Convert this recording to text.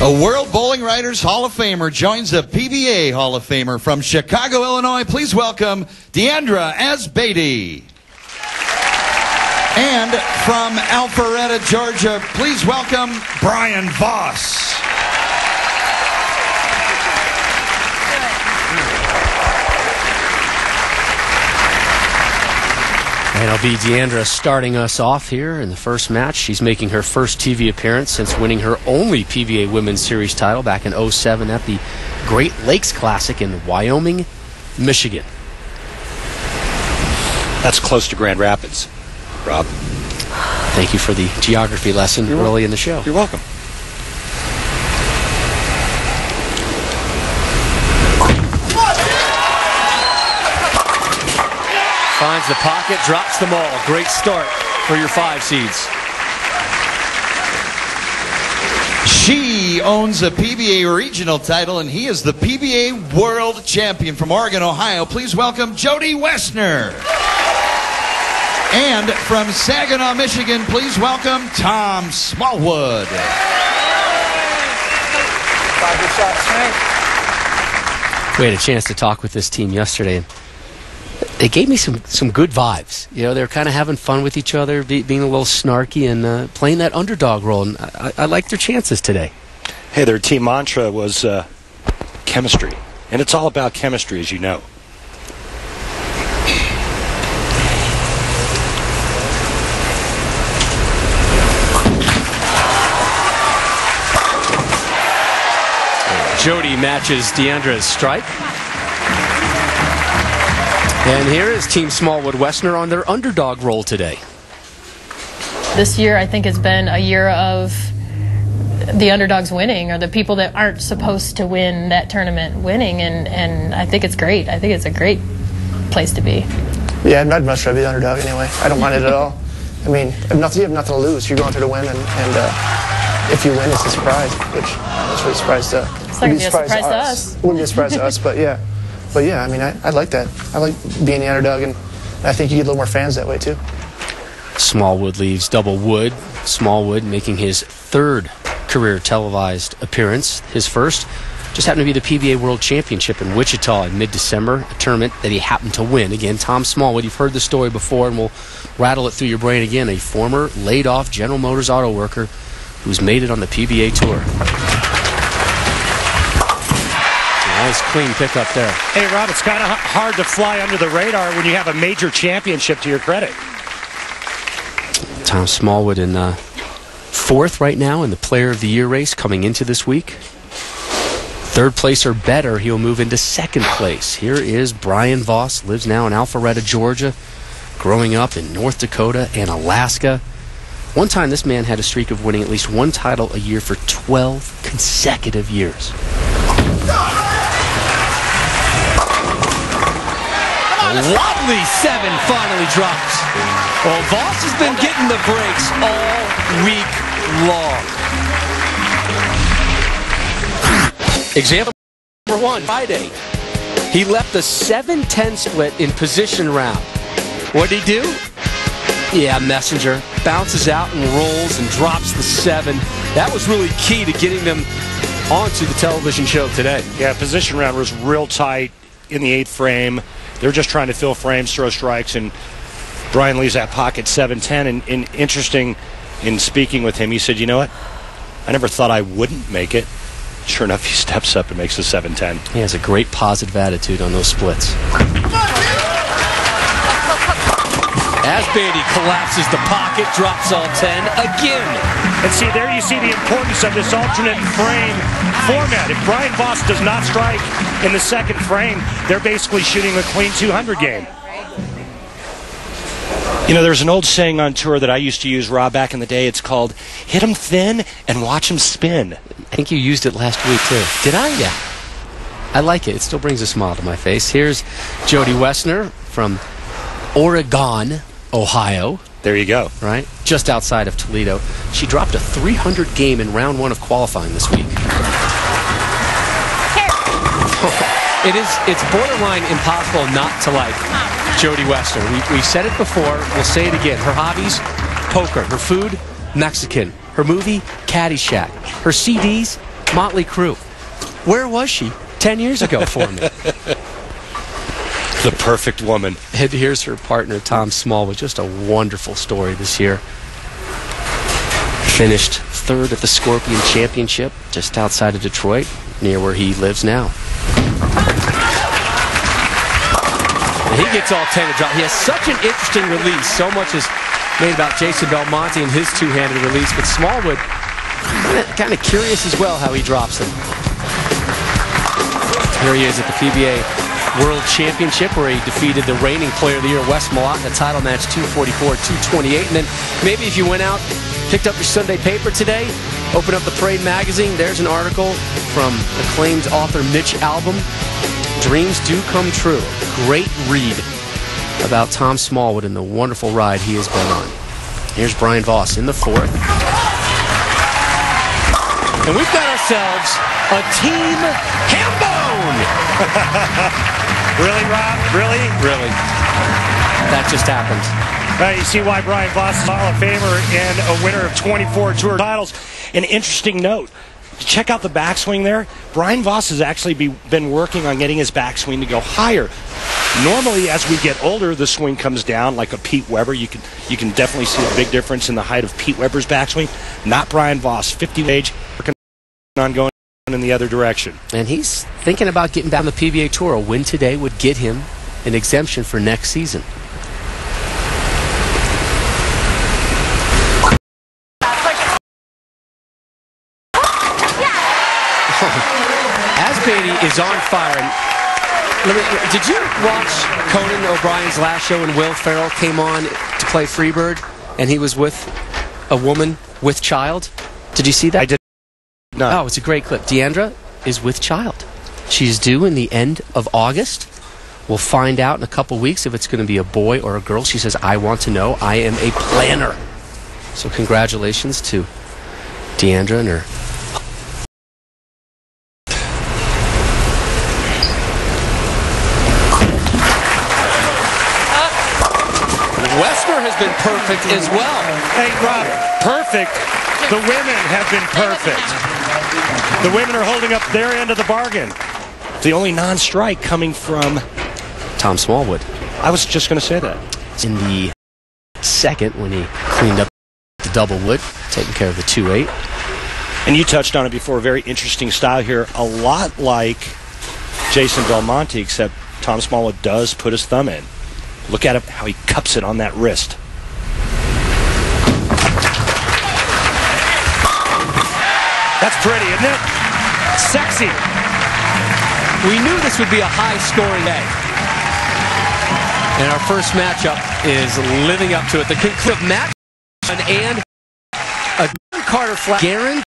A World Bowling Writers Hall of Famer joins a PBA Hall of Famer from Chicago, Illinois. Please welcome Deandra Asbaty. And from Alpharetta, Georgia, please welcome Brian Voss. And it'll be Deandra starting us off here in the first match. She's making her first TV appearance since winning her only PBA Women's Series title back in '07 at the Great Lakes Classic in Wyoming, Michigan. That's close to Grand Rapids, Rob. Thank you for the geography lesson early in the show. You're welcome. Finds the pocket, drops them all. Great start for your 5 seeds. She owns a PBA regional title, and he is the PBA World Champion from Oregon, Ohio. Please welcome Jody Wessner. And from Saginaw, Michigan, please welcome Tom Smallwood. 5 good shots, right? We had a chance to talk with this team yesterday, and they gave me some good vibes. You know, they were kind of having fun with each other, being a little snarky, and playing that underdog role. And I liked their chances today. Hey, their team mantra was chemistry. And it's all about chemistry, as you know. Jody matches Deandra's strike. And here is Team Smallwood-Wessner on their underdog role today. This year, I think, has been a year of the underdogs winning, or the people that aren't supposed to win that tournament winning, and I think it's great. I think it's a great place to be. Yeah, I'd much rather be the underdog anyway. I don't mind it at all. I mean, you have nothing to lose. You're going there to win, and if you win, it's a surprise, which is really a surprise to It's not going to be a surprise to us. It wouldn't be a surprise to us, but yeah. But yeah, I mean, I like that. I like being the underdog, and I think you get a little more fans that way too. Smallwood leaves double wood. Smallwood making his 3rd career televised appearance. His first just happened to be the PBA World Championship in Wichita in mid-December, a tournament that he happened to win. Again, Tom Smallwood, you've heard the story before, and we'll rattle it through your brain again. A former laid-off General Motors auto worker who's made it on the PBA Tour. Nice clean pickup there. Hey, Rob, it's kind of hard to fly under the radar when you have a major championship to your credit. Tom Smallwood in 4th right now in the Player of the Year race coming into this week. 3rd place or better, he'll move into 2nd place. Here is Brian Voss, lives now in Alpharetta, Georgia, growing up in North Dakota and Alaska. One time this man had a streak of winning at least 1 title a year for 12 consecutive years. Lovely 7 finally drops. Well, Voss has been getting the breaks all week long. Example number 1, Friday. He left the 7-10 split in position round. What did he do? Yeah, messenger. Bounces out and rolls and drops the 7. That was really key to getting them onto the television show today. Yeah, position round was real tight in the 8th frame. They're just trying to fill frames, throw strikes, and Brian leaves that pocket 7-10. And interesting, in speaking with him, he said, you know what? I never thought I wouldn't make it. Sure enough, he steps up and makes the 7-10. He has a great positive attitude on those splits. Asbaty collapses the pocket, drops all 10 again. And see, there you see the importance of this alternate frame format. If Brian Voss does not strike in the 2nd frame, they're basically shooting a clean 200 game. You know, there's an old saying on tour that I used to use, Rob, back in the day. It's called, hit him thin and watch him spin. I think you used it last week, too. Did I? Yeah. I like it. It still brings a smile to my face. Here's Jody Wessner from Oregon, Ohio. There you go. Right? Just outside of Toledo. She dropped a 300 game in round 1 of qualifying this week. It's borderline impossible not to like Jody Wessner. We said it before. We'll say it again. Her hobbies, poker. Her food, Mexican. Her movie, Caddyshack. Her CDs, Motley Crue. Where was she 10 years ago for me? The perfect woman. And here's her partner, Tom Smallwood. Just a wonderful story this year. Finished third at the Scorpion Championship just outside of Detroit, near where he lives now. And he gets all 10 to drop. He has such an interesting release. So much is made about Jason Belmonte and his two-handed release, but Smallwood kind of curious as well how he drops them. Here he is at the PBA World Championship, where he defeated the reigning Player of the Year, Wes Malott, in a title match 244-228. And then maybe if you went out, picked up your Sunday paper today, open up the Parade magazine, there's an article from acclaimed author Mitch Albom, Dreams Do Come True. Great read about Tom Smallwood and the wonderful ride he has been on. Here's Brian Voss in the fourth. And we've got ourselves a team hambone! Really, Rob? Really? Really. That just happened. You see why Brian Voss is a Hall of Famer and a winner of 24 Tour titles. An interesting note. Check out the backswing there. Brian Voss has actually been working on getting his backswing to go higher. Normally, as we get older, the swing comes down like a Pete Weber. You can definitely see a big difference in the height of Pete Weber's backswing. Not Brian Voss, 50 age, working on going in the other direction. And he's thinking about getting back on the PBA Tour. A win today would get him an exemption for next season. Asbeatty is on fire. Did you watch Conan O'Brien's last show when Will Ferrell came on to play Freebird and he was with a woman with child? Did you see that? I did not. Oh, it's a great clip. Deandra is with child. She's due in the end of August. We'll find out in a couple weeks if it's going to be a boy or a girl. She says, I want to know. I am a planner. So congratulations to Deandra and her. Westner has been perfect as well. Hey, Rob, perfect. The women have been perfect. The women are holding up their end of the bargain. The only non-strike coming from Tom Smallwood. I was just going to say that. In the second, when he cleaned up the double wood, taking care of the 2-8. And you touched on it before. Very interesting style here. A lot like Jason Belmonte, except Tom Smallwood does put his thumb in. Look at how he cups it on that wrist. That's pretty, isn't it? Sexy. We knew this would be a high-scoring day. And our first matchup is living up to it. The conclusive match and a Carter flat guarantee.